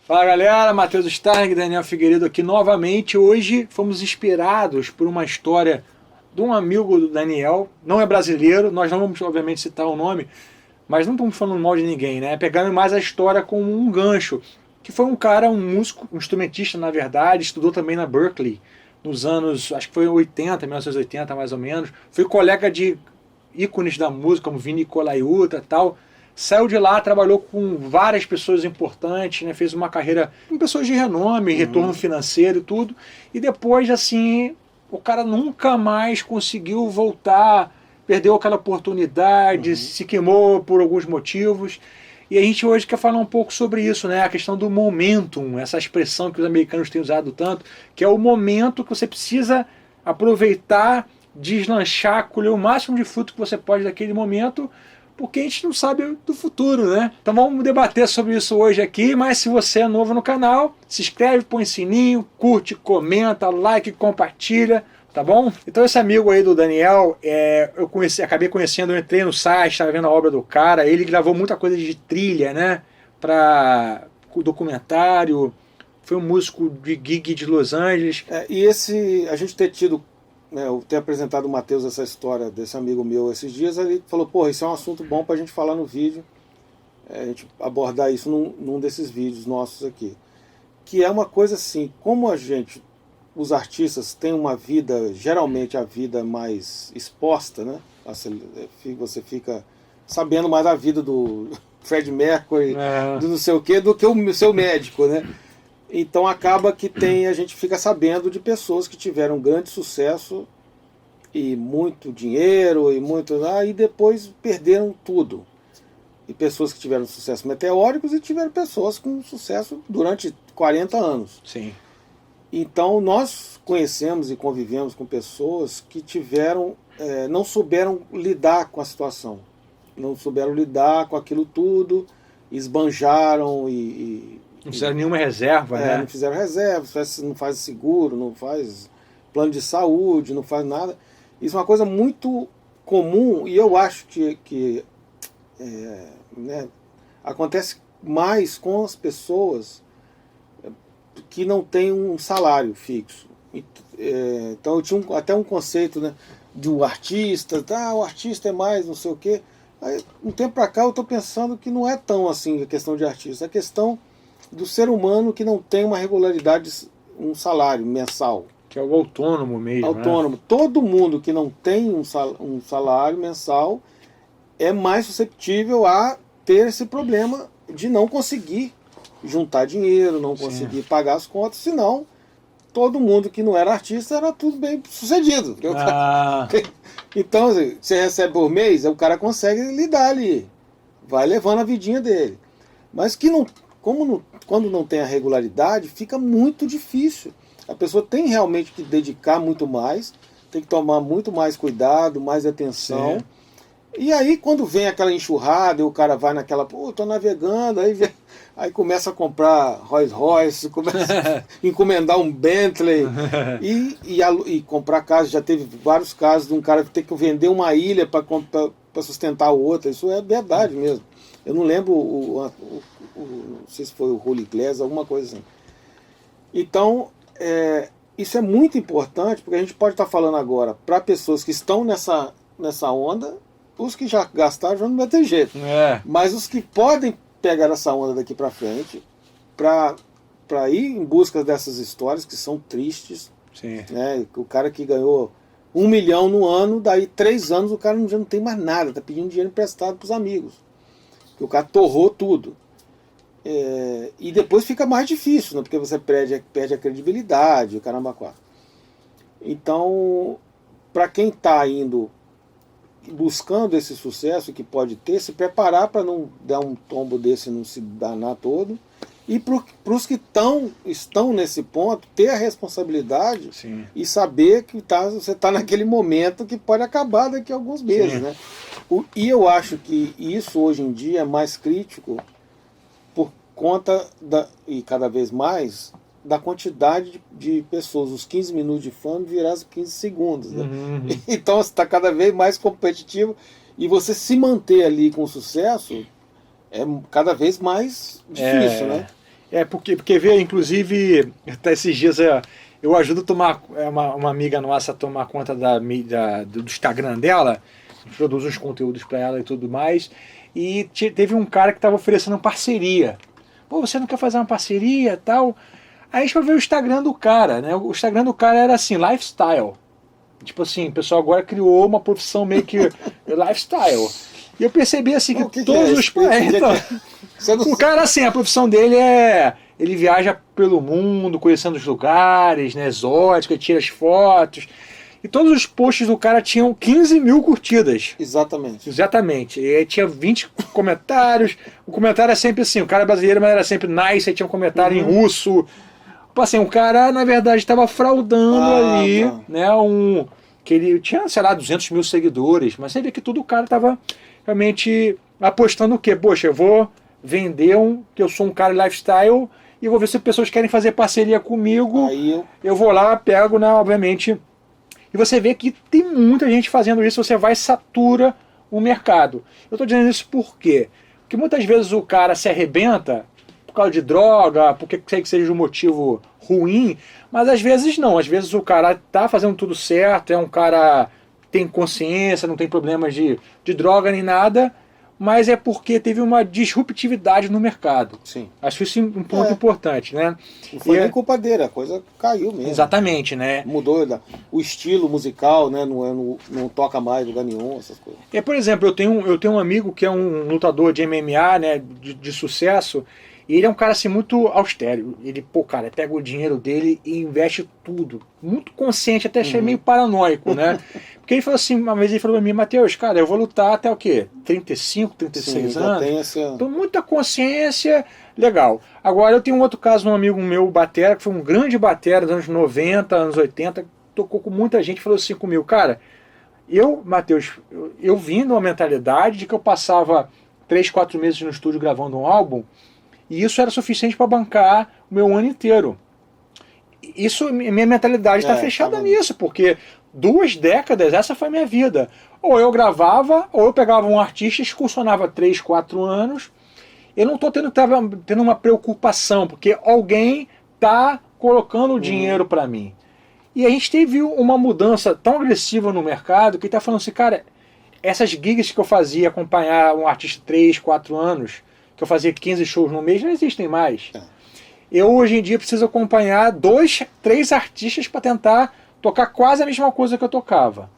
Fala galera, Matheus Starling, Daniel Figueiredo aqui novamente. Hoje fomos inspirados por uma história de um amigo do Daniel, não é brasileiro, nós não vamos obviamente citar o nome, mas não estamos falando mal de ninguém, né? Pegando mais a história como um gancho, que foi um cara, um músico, um instrumentista na verdade, estudou também na Berklee, nos anos, acho que foi 80, 1980 mais ou menos, foi colega de ícones da música, como Vinny Colaiuta e tal. Saiu de lá, trabalhou com várias pessoas importantes, né? Fez uma carreira com pessoas de renome, retorno financeiro e tudo. E depois, assim, o cara nunca mais conseguiu voltar, perdeu aquela oportunidade, se queimou por alguns motivos. E a gente hoje quer falar um pouco sobre isso, né? A questão do momentum, essa expressão que os americanos têm usado tanto, que é o momento que você precisa aproveitar, deslanchar, colher o máximo de fruto que você pode daquele momento, porque a gente não sabe do futuro, né? Então vamos debater sobre isso hoje aqui, mas se você é novo no canal, se inscreve, põe sininho, curte, comenta, like, compartilha, tá bom? Então esse amigo aí do Daniel, eu acabei conhecendo, eu entrei no site, estava vendo a obra do cara, ele gravou muita coisa de trilha, né? Para o documentário, foi um músico de gig de Los Angeles. A gente ter tido, né, eu ter apresentado o Matheus essa história desse amigo meu esses dias, ele falou, porra, isso é um assunto bom pra gente falar no vídeo, a gente abordar isso num desses vídeos nossos aqui. Que é uma coisa assim, como os artistas têm uma vida, geralmente a vida mais exposta, né? Você fica sabendo mais da vida do Fred Mercury, do não sei o quê, do que o seu médico, né? Então acaba que a gente fica sabendo de pessoas que tiveram grande sucesso e muito dinheiro e depois perderam tudo. E pessoas que tiveram sucesso meteóricos e tiveram pessoas com sucesso durante 40 anos. Sim. Então nós conhecemos e convivemos com pessoas que não souberam lidar com a situação, não souberam lidar com aquilo tudo, esbanjaram não fizeram nenhuma reserva, né? Não fizeram reserva, não faz seguro, não faz plano de saúde, não faz nada. Isso é uma coisa muito comum e eu acho que acontece mais com as pessoas que não têm um salário fixo. Então eu tinha até um conceito, né, de um artista, o artista é mais não sei o quê. Aí, um tempo pra cá eu estou pensando que não é tão assim a questão de artista, é a questão do ser humano que não tem uma regularidade, um salário mensal. Que é o autônomo mesmo. Autônomo. Né? Todo mundo que não tem um salário mensal é mais susceptível a ter esse problema de não conseguir juntar dinheiro, não conseguir pagar as contas, senão todo mundo que não era artista era tudo bem sucedido. Então, assim, você recebe por mês, o cara consegue lidar ali, vai levando a vidinha dele. Mas que não, quando não tem a regularidade, fica muito difícil. A pessoa tem realmente que dedicar muito mais, tem que tomar muito mais cuidado, mais atenção. Sim. E aí quando vem aquela enxurrada e o cara vai naquela, tô navegando, aí começa a comprar Rolls Royce, começa a encomendar um Bentley e comprar casa. Já teve vários casos de um cara que tem que vender uma ilha para sustentar a outra. Isso é verdade mesmo. Eu não lembro não sei se foi o Holy Glass, alguma coisa assim. Então, isso é muito importante, porque a gente pode estar falando agora para pessoas que estão nessa onda, os que já gastaram já não vai ter jeito. Mas os que podem pegar essa onda daqui para frente, para ir em busca dessas histórias que são tristes. Sim. Né? O cara que ganhou 1 milhão no ano, daí 3 anos o cara já não tem mais nada, está pedindo dinheiro emprestado para os amigos. Que o cara torrou tudo. E depois fica mais difícil, né? Porque você perde a credibilidade, o caramba quatro. Então, para quem está indo buscando esse sucesso que pode ter, se preparar para não dar um tombo desse e não se danar todo. E para os que estão nesse ponto, ter a responsabilidade. Sim. E saber que você está naquele momento que pode acabar daqui a alguns meses. Né? E eu acho que isso hoje em dia é mais crítico por conta, e cada vez mais, da quantidade de pessoas. Os 15 minutos de fama virar os 15 segundos. Né? Então você está cada vez mais competitivo e você se manter ali com sucesso é cada vez mais difícil, né? Porque vê, inclusive, até esses dias eu ajudo a tomar uma amiga nossa a tomar conta do Instagram dela, produz uns conteúdos para ela e tudo mais, e teve um cara que estava oferecendo parceria. Pô, você não quer fazer uma parceria e tal? Aí a gente foi ver o Instagram do cara, né? O Instagram do cara era assim, lifestyle. Tipo assim, o pessoal agora criou uma profissão meio que lifestyle. E eu percebi assim que todos os... O cara, assim, a profissão dele ele viaja pelo mundo, conhecendo os lugares, né, exóticos, tira as fotos. E todos os posts do cara tinham 15 mil curtidas. Exatamente. Exatamente. E aí tinha 20 comentários. O comentário é sempre assim, o cara é brasileiro, mas era sempre nice, aí tinha um comentário em russo. Assim, o cara, na verdade, estava fraudando ali, né, que ele tinha, sei lá, 200 mil seguidores, mas você vê que tudo o cara estava realmente apostando o quê? Poxa, eu vou vender que eu sou um cara lifestyle e vou ver se as pessoas querem fazer parceria comigo. Aí eu vou lá, pego, né, obviamente. E você vê que tem muita gente fazendo isso, você vai e satura o mercado. Eu estou dizendo isso por quê? Porque muitas vezes o cara se arrebenta por causa de droga, porque sei que seja um motivo ruim, mas às vezes não. Às vezes o cara tá fazendo tudo certo, é um cara que tem consciência, não tem problemas de droga nem nada, mas é porque teve uma disruptividade no mercado. Sim. Acho isso um ponto importante, né? Não foi nem culpa dele, a coisa caiu mesmo. Exatamente, né? Mudou o estilo musical, né? Não toca mais lugar nenhum, essas coisas. Por exemplo, eu tenho um amigo que é um lutador de MMA, né, de sucesso, e ele é um cara assim muito austero. Ele, cara, pega o dinheiro dele e investe tudo. Muito consciente, até achei meio paranoico, né? Porque ele falou assim, uma vez ele falou pra mim, Matheus, cara, eu vou lutar até o quê? 35, 36 anos? Então, muita consciência, legal. Agora, eu tenho um outro caso, um amigo meu, batera, que foi um grande batera dos anos 90, anos 80, tocou com muita gente, falou assim comigo, cara, Matheus, eu vim de uma mentalidade de que eu passava 3, 4 meses no estúdio gravando um álbum, e isso era suficiente para bancar o meu ano inteiro. Minha mentalidade está fechada nisso, porque 2 décadas, essa foi a minha vida. Ou eu gravava, ou eu pegava um artista, excursionava 3, 4 anos. Eu não estou tendo uma preocupação, porque alguém está colocando dinheiro para mim. E a gente teve uma mudança tão agressiva no mercado que está falando assim, cara, essas gigs que eu fazia, acompanhar um artista 3, 4 anos, que eu fazia 15 shows no mês, não existem mais. Eu hoje em dia preciso acompanhar 2, 3 artistas para tentar tocar quase a mesma coisa que eu tocava.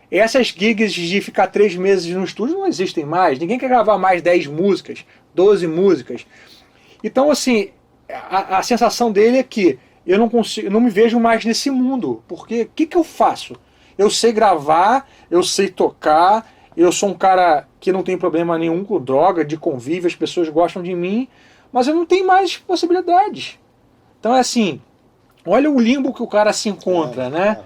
Essas gigs de ficar 3 meses no estúdio não existem mais. Ninguém quer gravar mais 10 músicas, 12 músicas. Então, assim, a sensação dele é que eu não me vejo mais nesse mundo. Porque o que eu faço? Eu sei gravar, eu sei tocar, eu sou um cara que não tem problema nenhum com droga, de convívio, as pessoas gostam de mim, mas eu não tenho mais possibilidades. Então é assim, olha o limbo que o cara se encontra, né?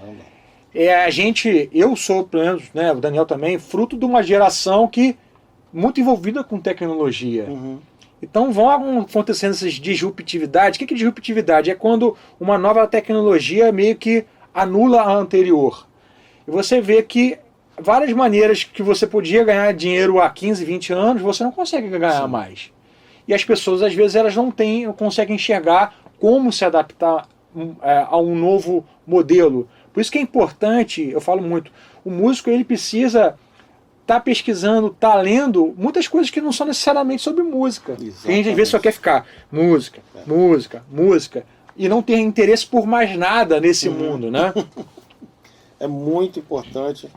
Eu sou, pelo menos, né, o Daniel também, fruto de uma geração que muito envolvida com tecnologia. Então vão acontecendo essas disruptividades. O que é disruptividade? É quando uma nova tecnologia meio que anula a anterior. E você vê que várias maneiras que você podia ganhar dinheiro há 15, 20 anos, você não consegue ganhar mais. E as pessoas, às vezes, elas não conseguem enxergar como se adaptar a um novo modelo. Por isso que é importante, eu falo muito, o músico ele precisa estar pesquisando, estar lendo muitas coisas que não são necessariamente sobre música. A gente às vezes só quer ficar música, música, e não ter interesse por mais nada nesse mundo, né? É muito importante.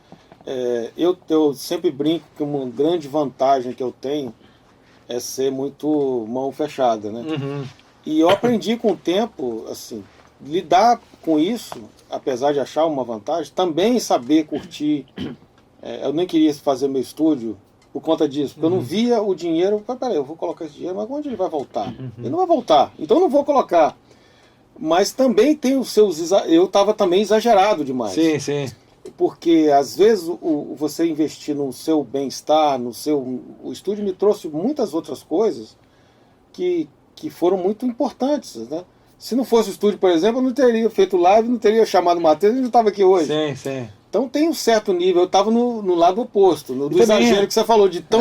Eu sempre brinco que uma grande vantagem que eu tenho é ser muito mão fechada, né? E eu aprendi com o tempo, assim, lidar com isso, apesar de achar uma vantagem, também saber curtir. Eu nem queria fazer meu estúdio por conta disso, porque eu não via o dinheiro. Peraí, eu vou colocar esse dinheiro, mas onde ele vai voltar? Ele não vai voltar, então eu não vou colocar. Mas também tem os seus... Eu estava também exagerado demais. Sim, sim. Porque às vezes você investir no seu bem-estar, o estúdio me trouxe muitas outras coisas que foram muito importantes, né? Se não fosse o estúdio, por exemplo, eu não teria feito live, não teria chamado o Matheus, eu não estava aqui hoje. Sim, sim. Então tem um certo nível, eu estava no lado oposto, do exagero que você falou, de tão,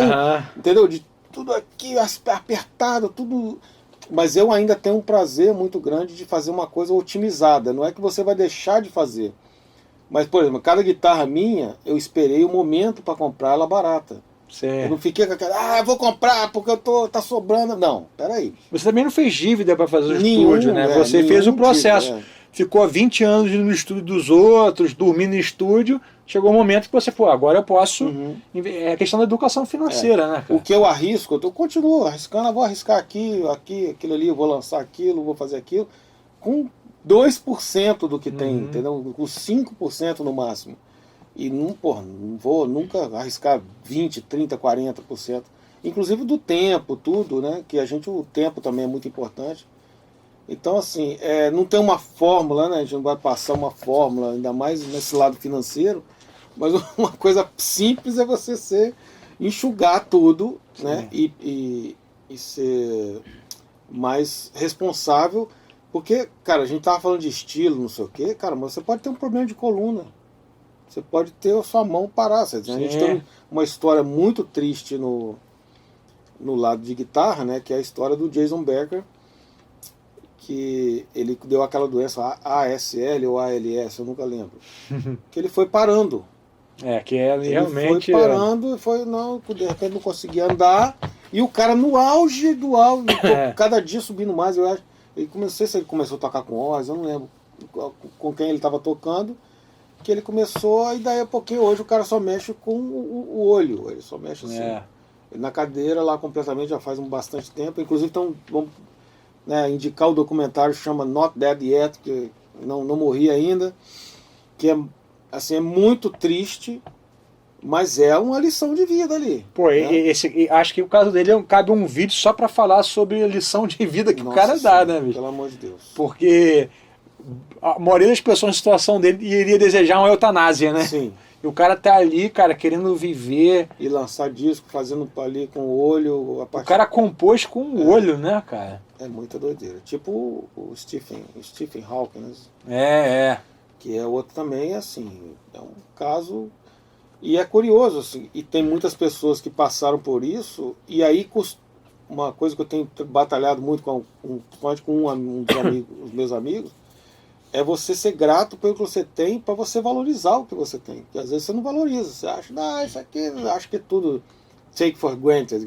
entendeu? De tudo aqui apertado, tudo Mas eu ainda tenho um prazer muito grande de fazer uma coisa otimizada. Não é que você vai deixar de fazer. Mas, por exemplo, cada guitarra minha, eu esperei o momento para comprar ela barata. Eu não fiquei com aquela, eu vou comprar porque tá sobrando. Não, peraí. Você também não fez dívida para fazer o Nenhum, estúdio, né? Você fez o processo. Ficou 20 anos no estúdio dos outros, dormindo no estúdio. Chegou um momento que você, agora eu posso. É questão da educação financeira, né, cara? O que eu arrisco, eu continuo arriscando, eu vou arriscar aquilo ali, eu vou lançar aquilo, vou fazer aquilo, com 2% do que tem, entendeu? Com 5% no máximo. E não vou nunca arriscar 20, 30, 40%. Inclusive do tempo, tudo, né? Que o tempo também é muito importante. Então, assim, não tem uma fórmula, né? A gente não vai passar uma fórmula, ainda mais nesse lado financeiro, mas uma coisa simples é você enxugar tudo, né? E ser mais responsável, porque, cara, a gente tava falando de estilo, não sei o quê, cara, mas você pode ter um problema de coluna. Você pode ter a sua mão parar. A gente tem uma história muito triste no lado de guitarra, né? Que é a história do Jason Becker, que ele deu aquela doença ASL ou ALS, eu nunca lembro. Que ele foi parando. Que realmente... Ele foi parando, de repente não conseguia andar. E o cara no auge do auge, cada dia subindo mais, eu acho. Não sei se ele começou a tocar com Oz, eu não lembro com quem ele estava tocando. Que ele começou, e daí a pouquinho hoje o cara só mexe com o olho, ele só mexe assim. Na cadeira lá completamente já faz bastante tempo, inclusive vamos indicar o documentário que chama Not Dead Yet, que não morri ainda, que é muito triste, mas é uma lição de vida ali. Acho que o caso dele cabe um vídeo só para falar sobre a lição de vida que o cara dá, né, bicho? Pelo amor de Deus. Porque a maioria das pessoas na situação dele iria desejar uma eutanásia, né? Sim. E o cara tá ali, cara, querendo viver. E lançar disco, fazendo ali com o olho. O cara compôs com o olho, né, cara? É muita doideira. Tipo o Stephen Hawking. Que é outro também, assim, é um caso... E é curioso, assim, e tem muitas pessoas que passaram por isso, e aí uma coisa que eu tenho batalhado muito principalmente com os meus amigos, é você ser grato pelo que você tem, para você valorizar o que você tem. Porque às vezes você não valoriza, você acha, isso aqui, acho que é tudo take for granted.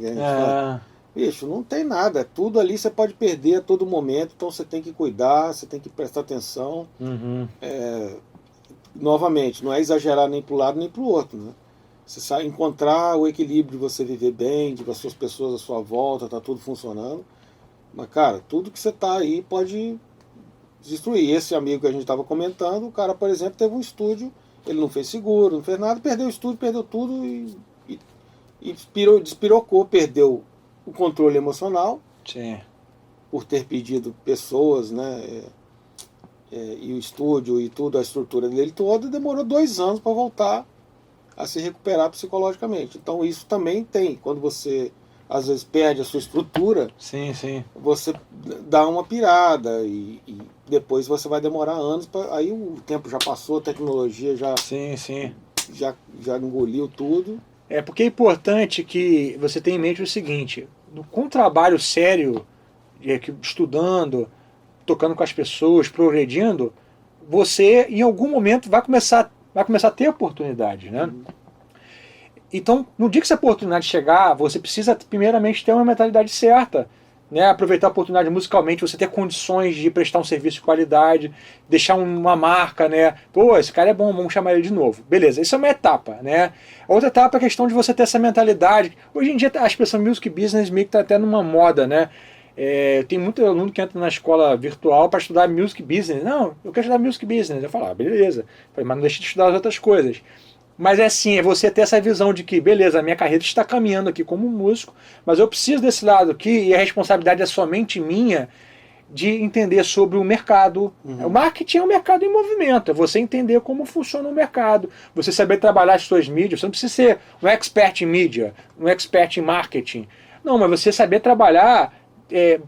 Bicho, não tem nada, tudo ali você pode perder a todo momento, então você tem que cuidar, você tem que prestar atenção. Novamente, não é exagerar nem para um lado nem para o outro, né? Você sabe encontrar o equilíbrio de você viver bem, de as suas pessoas à sua volta, tá tudo funcionando. Mas, cara, tudo que você tá aí pode destruir. Esse amigo que a gente estava comentando, o cara, por exemplo, teve um estúdio, ele não fez seguro, não fez nada, perdeu o estúdio, perdeu tudo e despirocou, perdeu o controle emocional. Sim. Por ter pedido pessoas, né? E o estúdio e tudo, a estrutura dele toda, demorou 2 anos para voltar a se recuperar psicologicamente. Então isso também tem, quando você às vezes perde a sua estrutura, você dá uma pirada e depois você vai demorar anos, aí o tempo já passou, a tecnologia já engoliu tudo. Porque é importante que você tenha em mente o seguinte, com um trabalho sério, estudando, tocando com as pessoas, progredindo, você em algum momento vai começar a ter oportunidade, né? Então, no dia que essa oportunidade chegar, você precisa primeiramente ter uma mentalidade certa, né? Aproveitar a oportunidade musicalmente, você ter condições de prestar um serviço de qualidade, deixar uma marca, né? Pô, esse cara é bom, vamos chamar ele de novo. Beleza, isso é uma etapa, né? A outra etapa é a questão de você ter essa mentalidade. Hoje em dia a expressão music business meio que está até numa moda, né? Tem muito aluno que entra na escola virtual para estudar music business. Não, eu quero estudar music business. Eu falo, beleza. Mas não deixe de estudar as outras coisas. Mas é você ter essa visão de que, beleza, a minha carreira está caminhando aqui como músico, mas eu preciso desse lado aqui, e a responsabilidade é somente minha, de entender sobre o mercado. O marketing é um mercado em movimento, é você entender como funciona o mercado, você saber trabalhar as suas mídias. Você não precisa ser um expert em mídia, um expert em marketing. Não, mas você saber trabalhar,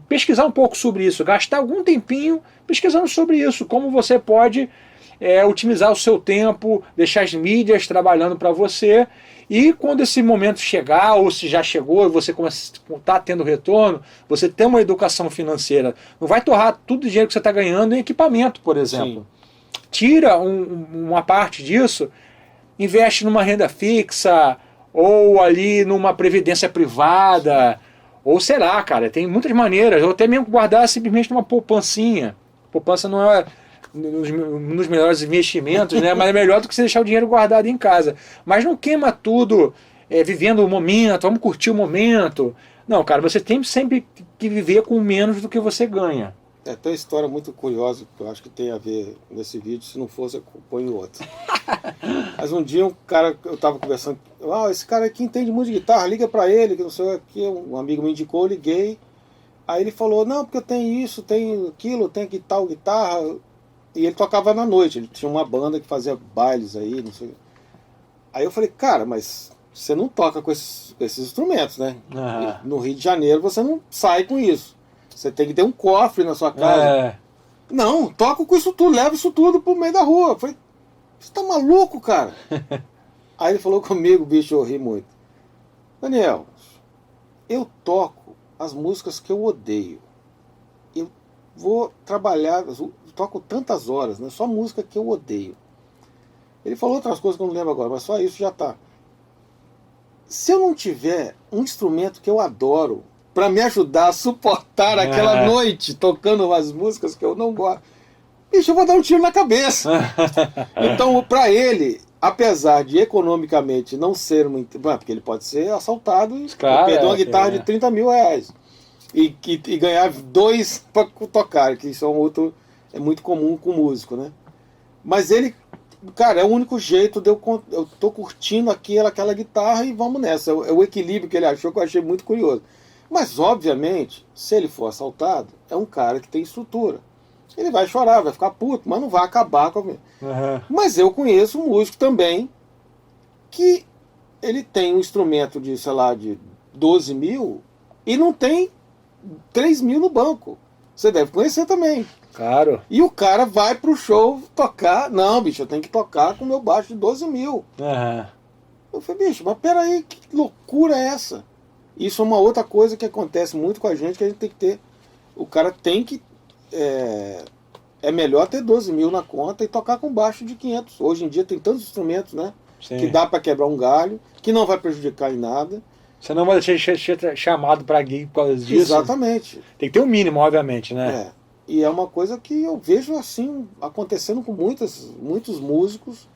pesquisar um pouco sobre isso, gastar algum tempinho pesquisando sobre isso, como você pode otimizar o seu tempo, deixar as mídias trabalhando para você E quando esse momento chegar, ou se já chegou e você está tendo retorno, você tem uma educação financeira. Não vai torrar tudo o dinheiro que você está ganhando em equipamento, por exemplo. Sim. Tira uma parte disso, investe numa renda fixa, ou ali numa previdência privada, ou sei lá, cara, tem muitas maneiras, ou até mesmo guardar simplesmente numa poupancinha. Poupança não é um dos melhores investimentos, né? Mas é melhor do que você deixar o dinheiro guardado em casa. Mas não queima tudo vivendo o momento, vamos curtir o momento. Não, cara, você tem sempre que viver com menos do que você ganha. Tem uma história muito curiosa que eu acho que tem a ver nesse vídeo, se não fosse eu ponho outro. Mas um dia um cara, eu tava conversando, esse cara aqui entende muito de guitarra, liga pra ele, que não sei o que, um amigo me indicou, eu liguei. Aí ele falou, não, porque eu tenho isso, tenho aquilo, tenho que tal guitarra. E ele tocava na noite, ele tinha uma banda que fazia bailes aí, não sei. Aí eu falei, cara, mas você não toca com esses instrumentos, né? No Rio de Janeiro você não sai com isso. Você tem que ter um cofre na sua casa. Não, toco com isso tudo, levo isso tudo pro meio da rua. Eu falei, você tá maluco, cara? Aí ele falou comigo, bicho, eu ri muito. Daniel, eu toco as músicas que eu odeio. Eu vou trabalhar, eu toco tantas horas, né? Só música que eu odeio. Ele falou outras coisas que eu não lembro agora, mas só isso já tá. Se eu não tiver um instrumento que eu adoro para me ajudar a suportar aquela noite tocando as músicas que eu não gosto, bicho, eu vou dar um tiro na cabeça. Então, para ele, apesar de economicamente não ser muito... Porque ele pode ser assaltado e perder uma guitarra de 30 mil reais. E ganhar 2 para tocar, que isso é muito comum com músico, né? Mas ele, cara, é o único jeito de eu tô curtindo aquela guitarra e vamos nessa. É o equilíbrio que ele achou, que eu achei muito curioso. Mas, obviamente, se ele for assaltado, é um cara que tem estrutura. Ele vai chorar, vai ficar puto, mas não vai acabar com a minha. Mas eu conheço um músico também que ele tem um instrumento de, sei lá, de 12 mil e não tem 3 mil no banco. Você deve conhecer também. Claro. E o cara vai pro show tocar. Não, bicho, eu tenho que tocar com o meu baixo de 12 mil. Eu falei, bicho, mas peraí, que loucura é essa? Isso é uma outra coisa que acontece muito com a gente tem que ter. O cara tem que... É melhor ter 12 mil na conta e tocar com baixo de 500. Hoje em dia tem tantos instrumentos, né? Sim. Que dá para quebrar um galho, que não vai prejudicar em nada. Você não vai ser chamado para gig por causa disso. Exatamente. Tem que ter um mínimo, obviamente, né? E é uma coisa que eu vejo assim, acontecendo com muitos músicos.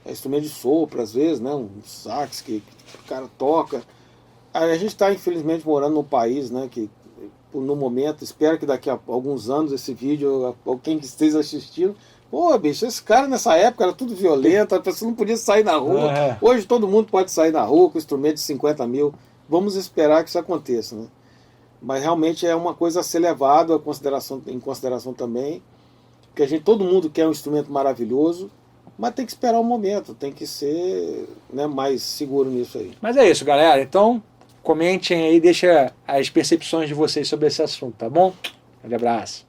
Instrumento de sopro, às vezes, né? Um sax que o cara toca. A gente está, infelizmente, morando num país, né, que no momento, espero que daqui a alguns anos esse vídeo, quem que esteja assistindo, pô, bicho, esse cara nessa época era tudo violento, a pessoa não podia sair na rua. Hoje todo mundo pode sair na rua com instrumento de 50 mil. Vamos esperar que isso aconteça, né? Mas realmente é uma coisa a ser levada em consideração também, porque todo mundo quer um instrumento maravilhoso, mas tem que esperar um momento, tem que ser, né, mais seguro nisso aí. Mas é isso, galera. Então, comentem aí, deixa as percepções de vocês sobre esse assunto, tá bom? Um grande abraço.